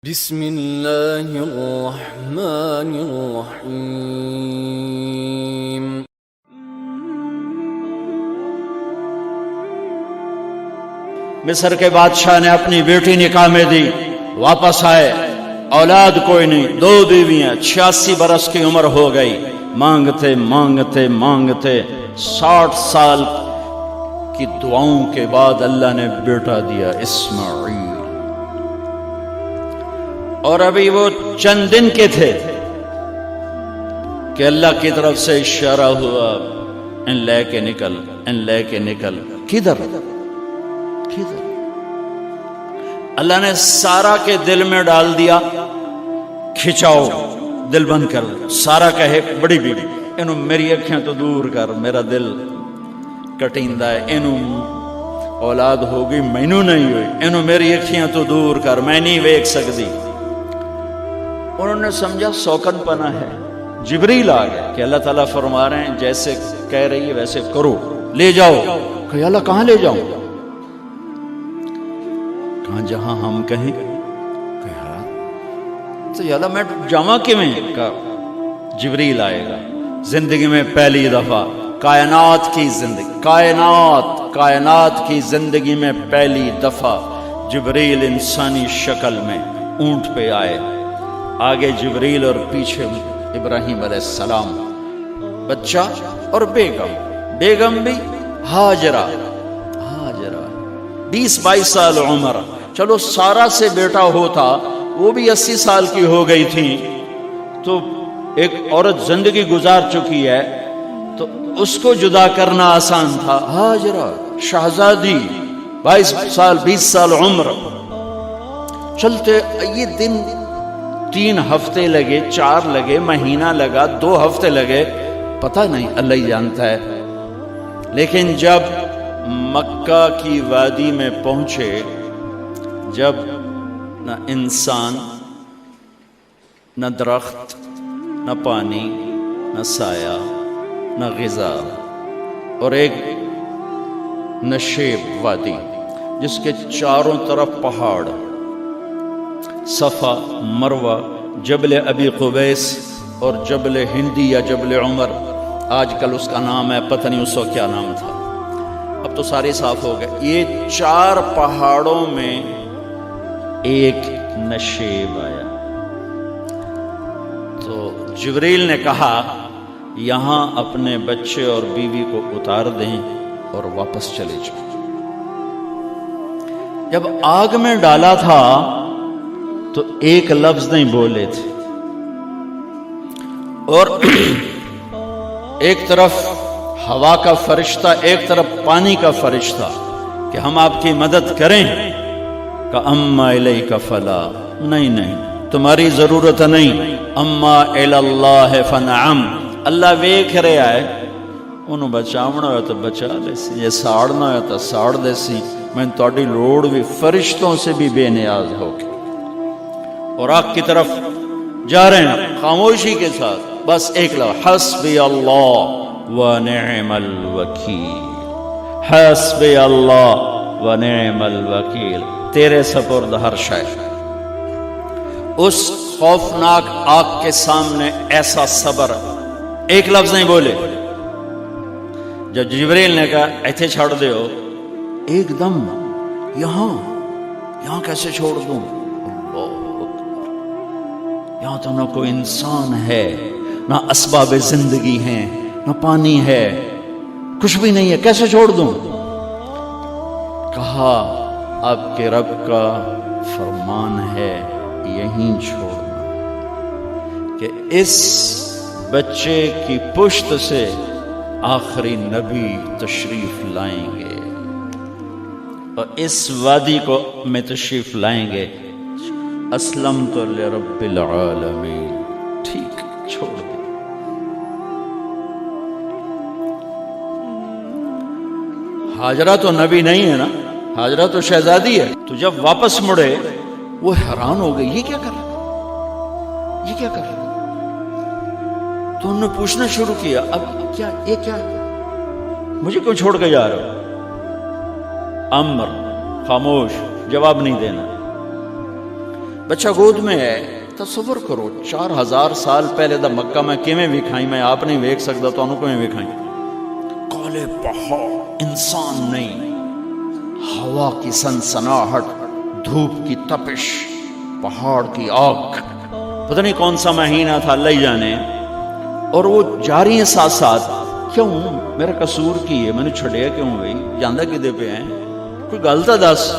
بسم اللہ الرحمن الرحیم۔ مصر کے بادشاہ نے اپنی بیٹی نکاح میں دی، واپس آئے، اولاد کوئی نہیں، 2 بیویاں، 86 برس کی عمر ہو گئی، مانگتے مانگتے مانگتے 60 سال کی دعاؤں کے بعد اللہ نے بیٹا دیا، اسماعیل۔ اور ابھی وہ چند دن کے تھے کہ اللہ کی طرف سے اشارہ ہوا، ان لے کے نکل، ان لے کے نکل۔ کدھر؟ اللہ نے سارا کے دل میں ڈال دیا، کھچاؤ، دل بند کر۔ سارا کہے بڑی بیوی، انہوں میری اکھیاں تو دور کر، میرا دل کٹیندہ ہے، انہوں اولاد ہوگی مینوں نہیں ہوئی، انہوں میری اکھیاں تو دور کر، میں نہیں ویکھ سکتی۔ انہوں نے سمجھا سوکن پنا ہے، جبریل آ گیا کہ اللہ تعالیٰ فرما رہے ہیں جیسے کہہ رہی ہے ویسے کرو، لے جاؤ۔ کہ اللہ کہاں لے جاؤں؟ کہاں جہاں ہم کہیں۔ تو اللہ میں جامع کیویں؟ کہا جبریل آئے گا زندگی میں پہلی دفعہ، کائنات کی زندگی، کائنات کی زندگی میں پہلی دفعہ جبریل انسانی شکل میں اونٹ پہ آئے، آگے جبریل اور پیچھے ابراہیم علیہ السلام، بچہ اور بیگم بھی ہاجرہ 20-22 سال عمر۔ چلو سارا سے بیٹا ہوتا، وہ بھی 80 سال کی ہو گئی تھی، تو ایک عورت زندگی گزار چکی ہے تو اس کو جدا کرنا آسان تھا۔ ہاجرہ شہزادی 22 سال 20 سال عمر، چلتے یہ دن 3 ہفتے لگے، 4 لگے، مہینہ لگا، 2 ہفتے لگے، پتہ نہیں، اللہ ہی جانتا ہے۔ لیکن جب مکہ کی وادی میں پہنچے، جب نہ انسان، نہ درخت، نہ پانی، نہ سایہ، نہ غذا، اور ایک نشیب وادی جس کے چاروں طرف پہاڑ، صفا، مروہ، جبل ابی قبیس اور جبل ہندی یا جبل عمر، آج کل اس کا نام ہے، پتہ نہیں اس وقت کیا نام تھا، اب تو سارے صاف ہو گئے۔ یہ 4 پہاڑوں میں ایک نشیب آیا، تو جبریل نے کہا یہاں اپنے بچے اور بیوی کو اتار دیں اور واپس چلے جائیں۔ جب آگ میں ڈالا تھا تو ایک لفظ نہیں بولے تھے، اور ایک طرف ہوا کا فرشتہ، ایک طرف پانی کا فرشتہ کہ ہم آپ کی مدد کریں، کہ اما الیک فلا، نہیں تمہاری ضرورت نہیں، اما اللہ فنعم، اللہ ویکھ رہا ہے، انہوں بچاونا ہوا تو بچا دے سی، یہ ساڑنا ہوا تو ساڑ دے سی، میں تہاڈی لوڑ بھی فرشتوں سے بھی بے نیاز ہو کے۔ اور آگ کی طرف جا رہے ہیں خاموشی کے ساتھ، بس ایک لفظ، حسبی اللہ ونعم الوکیل، حسبی اللہ ونعم الوکیل، تیرے سپرد ہر شے۔ اس خوفناک آگ کے سامنے ایسا صبر، ایک لفظ نہیں بولے۔ جب جبریل نے کہا ایتھے چھوڑ دے ہو، ایک دم یہاں کیسے چھوڑ دوں؟ یہاں تو نہ کوئی انسان ہے، نہ اسباب زندگی ہیں، نہ پانی ہے، کچھ بھی نہیں ہے، کیسے چھوڑ دوں؟ کہا آپ کے رب کا فرمان ہے یہیں چھوڑنا، کہ اس بچے کی پشت سے آخری نبی تشریف لائیں گے اور اس وادی کو میں تشریف لائیں گے۔ اسلمت لرب العالمین، ٹھیک چھوڑ دے۔ ہاجرہ تو نبی نہیں ہے نا، ہاجرہ تو شہزادی ہے، تو جب واپس مڑے وہ حیران ہو گئی، یہ کیا کر رہا ہے؟ تو انہوں نے پوچھنا شروع کیا، اب کیا یہ کیا، مجھے کیوں چھوڑ کے جا رہے ہو؟ امر، خاموش، جواب نہیں دینا۔ بچہ گود میں ہے. تصور کرو 4000 سال پہلے دا مکہ میں کیویں وکھائی، میں آپ نہیں ویکھ سکدا، تانوں کیویں وکھائی. کالے پہاڑ، انسان نہیں، ہوا کی سنسناہٹ، دھوپ کی تپش، پہاڑ کی آگ، پتہ نہیں کون سا مہینہ تھا اللہ ہی جانے. اور وہ جاری ہیں ساتھ ساتھ. کیوں؟ میرا قصور کی ہے، میں نے چھڑیا کیوں بھائی؟ جاندہ کدے پہ ہیں؟ کوئی گل تو دس.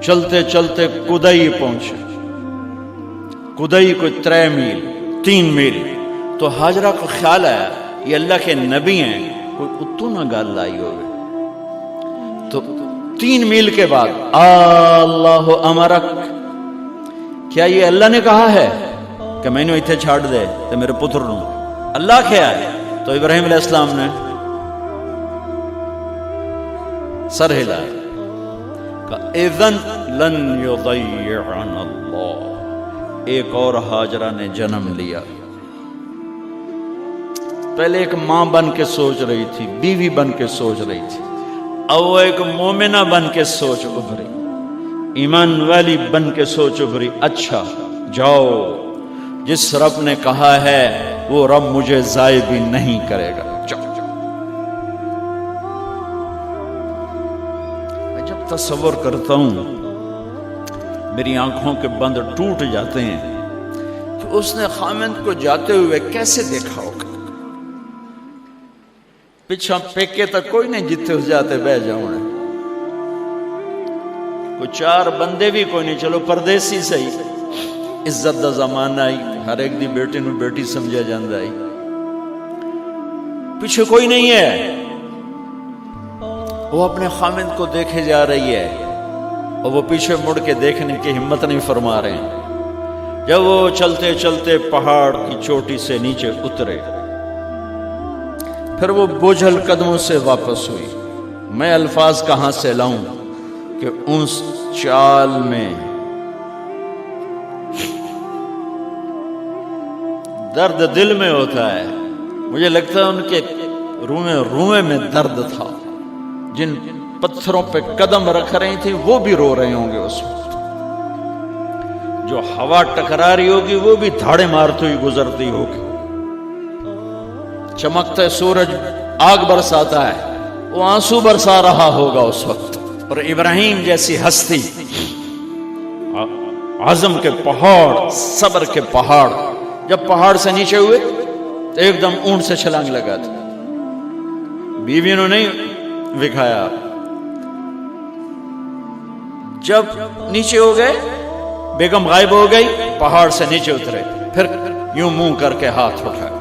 چلتے چلتے کدئی پہنچے. کدئی کوئی 3 میل 3 میل. تو ہاجرہ کو خیال آیا یہ اللہ کے نبی ہیں، کوئی اتو نہ گل لائی ہوئے. تو 3 میل کے بعد اللہ امرک، کیا یہ اللہ نے کہا ہے کہ میں نے اتنے چھاڑ دے تو میرے پتر نو؟ اللہ کیا ہے؟ تو ابراہیم علیہ السلام نے سر ہلایا کہ اذن لن یضیعنا اللہ. ایک اور ہاجرہ نے جنم لیا. پہلے ایک ماں بن کے سوچ رہی تھی، بیوی بن کے سوچ رہی تھی، اب وہ ایک مومنہ بن کے سوچ ابھری، ایمان والی بن کے سوچ ابھری. اچھا جاؤ، جس رب نے کہا ہے وہ رب مجھے ضائع بھی نہیں کرے گا. میں جب تصور کرتا ہوں میری آنکھوں کے بند ٹوٹ جاتے ہیں کہ اس نے خامند کو جاتے ہوئے کیسے دیکھا ہوگا. پچھا پیکے تک کوئی نہیں جتے ہو جاتے بہ جاؤں، کوئی 4 بندے بھی کوئی نہیں، چلو پردیسی صحیح، عزت دا زمانہ آئی، ہر ایک دی بیٹی نو بیٹی سمجھا جاندہ آئی. پیچھے کوئی نہیں ہے، وہ اپنے خامند کو دیکھے جا رہی ہے اور وہ پیچھے مڑ کے دیکھنے کی ہمت نہیں فرما رہے ہیں. جب وہ چلتے چلتے پہاڑ کی چوٹی سے نیچے اترے، پھر وہ بوجھل قدموں سے واپس ہوئی. میں الفاظ کہاں سے لاؤں کہ اس چال میں درد دل میں ہوتا ہے. مجھے لگتا ہے ان کے روئے میں درد تھا. جن پتھروں پہ قدم رکھ رہی تھی وہ بھی رو رہے ہوں گے اس وقت. جو ہوا ٹکرا رہی ہوگی وہ بھی دھاڑے مارتی ہوئی گزرتی ہوگی. چمکتا سورج آگ برساتا ہے، وہ آنسو برسا رہا ہوگا اس وقت. اور ابراہیم جیسی ہستی، عزم کے پہاڑ، صبر کے پہاڑ، جب پہاڑ سے نیچے ہوئے تو ایک دم اونٹ سے چھلانگ لگا تھا. بیوی نے نہیں وکھایا. جب نیچے ہو گئے، بیگم غائب ہو گئی، پہاڑ سے نیچے اترے، پھر یوں منہ کر کے ہاتھ اٹھائے،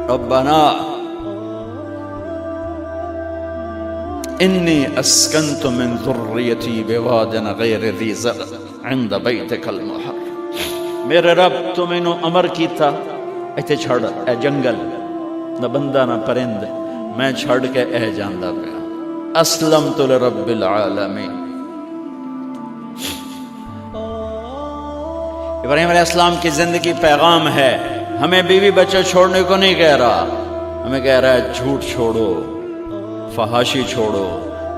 ربنا انی اسکنت من ذریتی بواد غیر ذی زرع عند بیتک المحرم. میرے رب تو میں نے امر کیتا ایتھے چھڑ، اے جنگل نہ بندہ نہ پرند، میں چھڑ کے اے جاندہ پیا. اسلمت لرب العالمین. ابراہیم علیہ السلام کی زندگی پیغام ہے. ہمیں بیوی بچے چھوڑنے کو نہیں کہہ رہا، ہمیں کہہ رہا ہے جھوٹ چھوڑو، فحاشی چھوڑو،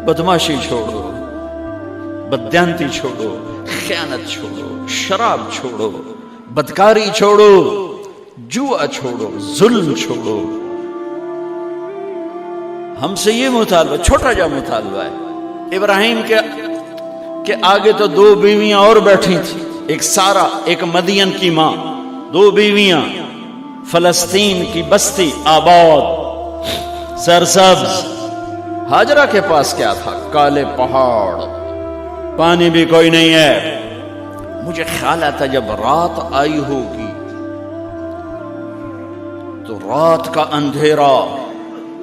بدماشی چھوڑو، بددیانتی چھوڑو، خیانت چھوڑو، شراب چھوڑو، بدکاری چھوڑو، جوا چھوڑو، ظلم چھوڑو. ہم سے یہ مطالبہ، چھوٹا جا مطالبہ ہے. ابراہیم کے آگے تو 2 بیویاں اور بیٹھی تھیں، ایک سارا، ایک مدین کی ماں، 2 بیویاں. فلسطین کی بستی آباد، سرسبز. ہاجرہ کے پاس کیا تھا؟ کالے پہاڑ، پانی بھی کوئی نہیں ہے. مجھے خیال آتا جب رات آئی ہوگی تو رات کا اندھیرا،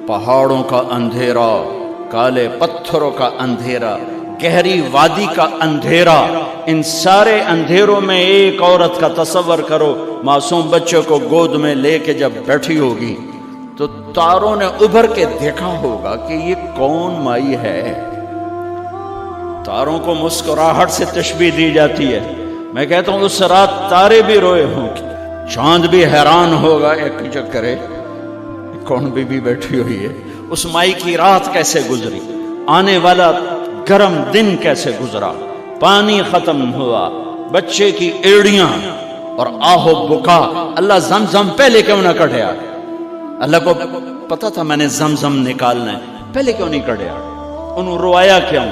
پہاڑوں کا اندھیرا، کالے پتھروں کا اندھیرا، گہری وادی کا اندھیرا، ان سارے اندھیروں میں ایک عورت کا تصور کرو، معصوم بچوں کو گود میں لے کے جب بیٹھی ہوگی تو تاروں نے ابھر کے دیکھا ہوگا کہ یہ کون مائی ہے. تاروں کو مسکراہٹ سے تشبیہ دی جاتی ہے. میں کہتا ہوں اس رات تارے بھی روئے ہوں گے، چاند بھی حیران ہوگا، ایک چکرے کون بی بی بیٹھی ہوئی ہے. اس مائی کی رات کیسے گزری، آنے والا گرم دن کیسے گزرا، پانی ختم ہوا، بچے کی ایڑیاں اور آہو بکا، اللہ زمزم پہلے کیوں نہ کٹیا؟ اللہ کو پتا تھا میں نے زمزم نکالنا ہے، پہلے کیوں نہیں کٹیا؟ انہوں روایا کیوں؟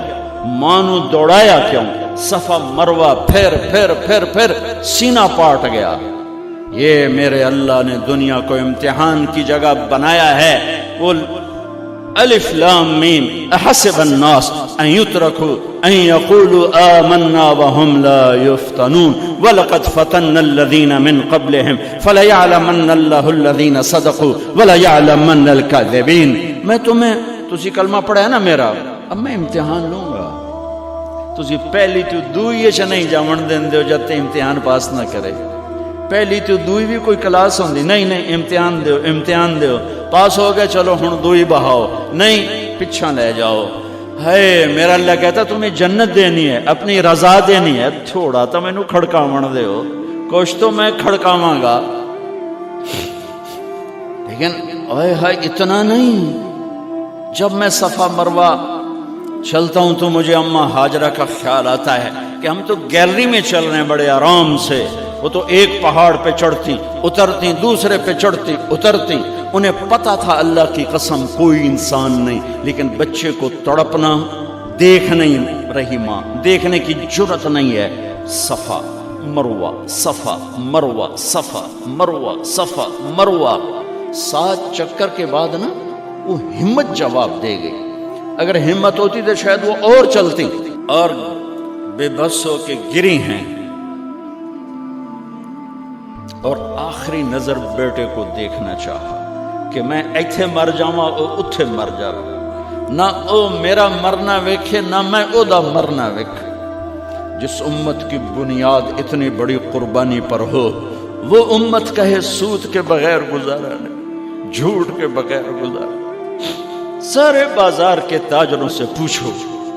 مانو دوڑایا کیوں؟ صفا مروہ پھر پھر پھر پھر سینہ پاٹ گیا۔ یہ میرے اللہ نے دنیا کو امتحان کی جگہ بنایا ہے۔ قل الف لام میم احسب الناس ان يتركوا ان يقولوا آمنا وهم لا يفتنون ولقد فتنا الذين من قبلهم فليعلمن الله الذين صدقوا وليعلمن الكاذبين۔ میں تمہیں تسی کلمہ پڑھا ہے نا میرا، اب میں امتحان لوں گا، تسی پہلی تو دوئی چ نہیں جاون دین دیو جب تے امتحان پاس نہ کرے۔ پہلی تو دوئی بھی کوئی کلاس ہوندی نہیں، امتحان دیو امتحان دیو، پاس ہو گئے چلو ہن دوئی بہاؤ، نہیں پچھا لے جاؤ۔ ہے میرا اللہ کہتا تمہیں جنت دینی ہے، اپنی رضا دینی ہے، تھوڑا تو مینوں کھڑکاون دیو، کچھ تو میں کھڑکاواں گا، لیکن اوئے ہائے اتنا نہیں۔ جب میں صفا مروہ چلتا ہوں تو مجھے اماں ہاجرہ کا خیال آتا ہے کہ ہم تو گیلری میں چل رہے ہیں بڑے آرام سے، وہ تو ایک پہاڑ پہ چڑھتی اترتی، دوسرے پہ چڑھتی اترتی، انہیں پتا تھا اللہ کی قسم کوئی انسان نہیں، لیکن بچے کو تڑپنا دیکھ نہیں رہی ماں، دیکھنے کی جرت نہیں ہے۔ صفا مروہ صفا مروہ صفا مروہ صفا مروہ، 7 چکر کے بعد نا وہ ہمت جواب دے گئی۔ اگر ہمت ہوتی تو شاید وہ اور چلتی، اور بے بس ہو کے گری ہیں، اور آخری نظر بیٹے کو دیکھنا چاہا کہ میں ایتھے مر جاواں او اتھے مر جاواں، نہ او میرا مرنا ویکھے نہ میں او دا مرنا ویکھ۔ جس امت کی بنیاد اتنی بڑی قربانی پر ہو، وہ امت کہے سود کے بغیر گزارا نہیں، جھوٹ کے بغیر گزارا۔ سارے بازار کے تاجروں سے پوچھو،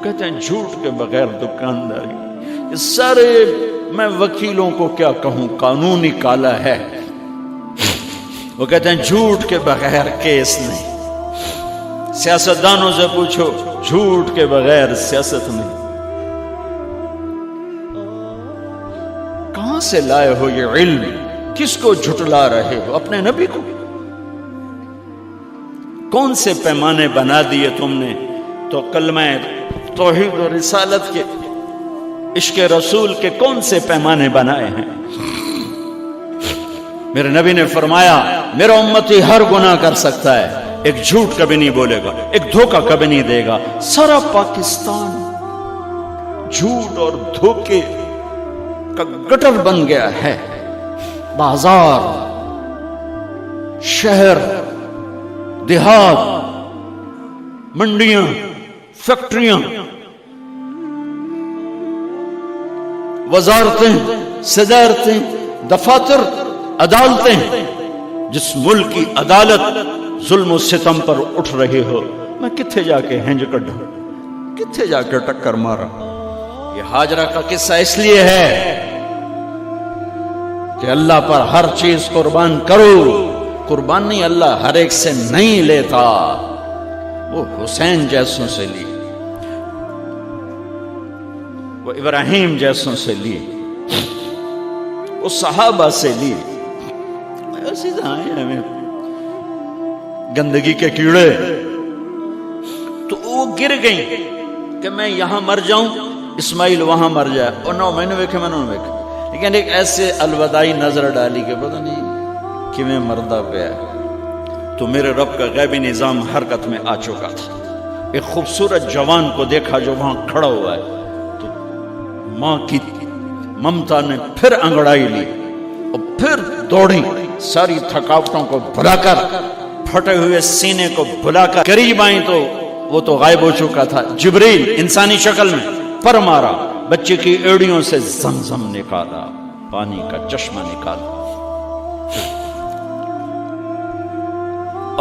کہتے ہیں جھوٹ کے بغیر دکانداری۔ سارے میں وکیلوں کو کیا کہوں، قانون نکالا ہے، وہ کہتے ہیں جھوٹ کے بغیر کیس نہیں۔ سیاستدانوں سے پوچھو، جھوٹ کے بغیر سیاست نہیں۔ کہاں سے لائے ہو یہ علم؟ کس کو جھٹلا رہے ہو؟ اپنے نبی کو؟ کون سے پیمانے بنا دیے تم نے؟ تو کلمہ توحید و رسالت کے، عشق رسول کے کون سے پیمانے بنائے ہیں؟ میرے نبی نے فرمایا میرا امتی ہر گناہ کر سکتا ہے، ایک جھوٹ کبھی نہیں بولے گا، ایک دھوکہ کبھی نہیں دے گا۔ سارا پاکستان جھوٹ اور دھوکے کا گٹر بن گیا ہے۔ بازار، شہر، دیہات، منڈیاں، فیکٹریاں، وزارتیں، صدارتیں، دفاتر، عدالتیں، جس ملک کی عدالت ظلم و ستم پر اٹھ رہے ہو، میں کتھے جا کے ہنج کڈھا، کتھے جا کے ٹکر مارا؟ یہ ہاجرہ کا قصہ اس لیے ہے کہ اللہ پر ہر چیز قربان کرو۔ قربان نہیں، اللہ ہر ایک سے نہیں لیتا، وہ حسین جیسوں سے لی، وہ ابراہیم جیسوں سے لی، وہ صحابہ سے لی۔ ایسی آئے ہمیں گندگی کے کیڑے، تو وہ گر گئیں کہ میں یہاں مر جاؤں، اسماعیل وہاں مر جائے، اور نہ میں نے ویکھے میں نے ویکھے، لیکن ایک ایسے الوداعی نظر ڈالی کہ پتہ نہیں کہ میں مردہ پہ ہے۔ تو میرے رب کا غیبی نظام حرکت میں آ چکا تھا۔ ایک خوبصورت جوان کو دیکھا جو وہاں کھڑا ہوا ہے، تو ماں کی ممتا نے پھر انگڑائی لی اور پھر دوڑی، ساری تھکاوٹوں کو بھلا کر، پھٹے ہوئے سینے کو بھلا کر قریب آئیں تو وہ تو غائب ہو چکا تھا۔ جبریل انسانی شکل میں پر مارا، بچے کی ایڑیوں سے زمزم نکالا، پانی کا چشمہ نکالا،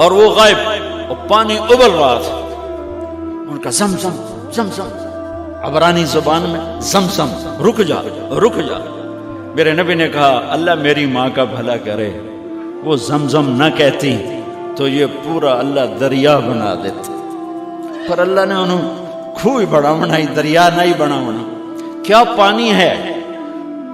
اور وہ غائب، اور پانی ابل رہا تھا۔ ان کا زمزم زمزم، عبرانی زبان میں زمزم، رک جا رک جا۔ میرے نبی نے کہا اللہ میری ماں کا بھلا کرے، وہ زمزم نہ کہتی تو یہ پورا اللہ دریا بنا دیتا، پر اللہ نے انہوں کھوئی بڑا بنائی، دریا نہیں بنا بنا۔ کیا پانی ہے؟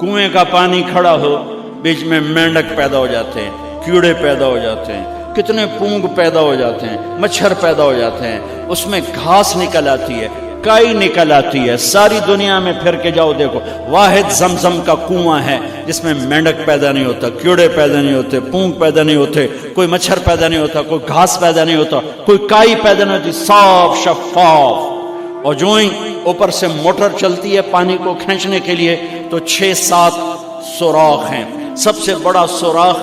کنویں کا پانی کھڑا ہو، بیچ میں مینڈک پیدا ہو جاتے ہیں، کیڑے پیدا ہو جاتے ہیں، کتنے پونگ پیدا ہو جاتے ہیں، مچھر پیدا ہو جاتے ہیں، اس میں گھاس نکل آتی ہے، کائی نکل آتی ہے۔ ساری دنیا میں پھر کے جاؤ دیکھو، واحد زمزم کا کنواں ہے جس میں مینڈک پیدا نہیں ہوتا، کیڑے پیدا نہیں ہوتے، پونگ پیدا نہیں ہوتے، کوئی مچھر پیدا نہیں ہوتا، کوئی گھاس پیدا نہیں ہوتا، کوئی کائی پیدا نہیں ہوتی، صاف شفاف۔ اور جو ہی اوپر سے موٹر چلتی ہے پانی کو کھینچنے کے لیے تو 6-7 سوراخ ہیں۔ سب سے بڑا سوراخ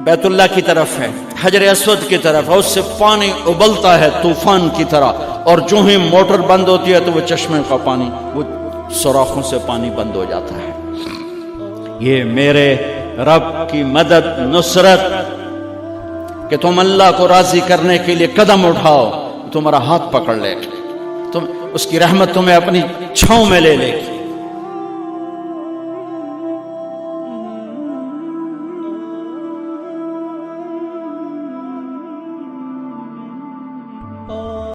بیت اللہ کی طرف ہے، حجر اسود کی طرف ہے، اس سے پانی ابلتا ہے طوفان کی طرح، اور جو ہی موٹر بند ہوتی ہے تو وہ چشمے کا پانی، وہ سوراخوں سے پانی بند ہو جاتا ہے۔ یہ میرے رب کی مدد، نصرت، کہ تم اللہ کو راضی کرنے کے لیے قدم اٹھاؤ، تمہارا ہاتھ پکڑ لے، تم اس کی رحمت تمہیں اپنی چھاؤں میں لے لے گی۔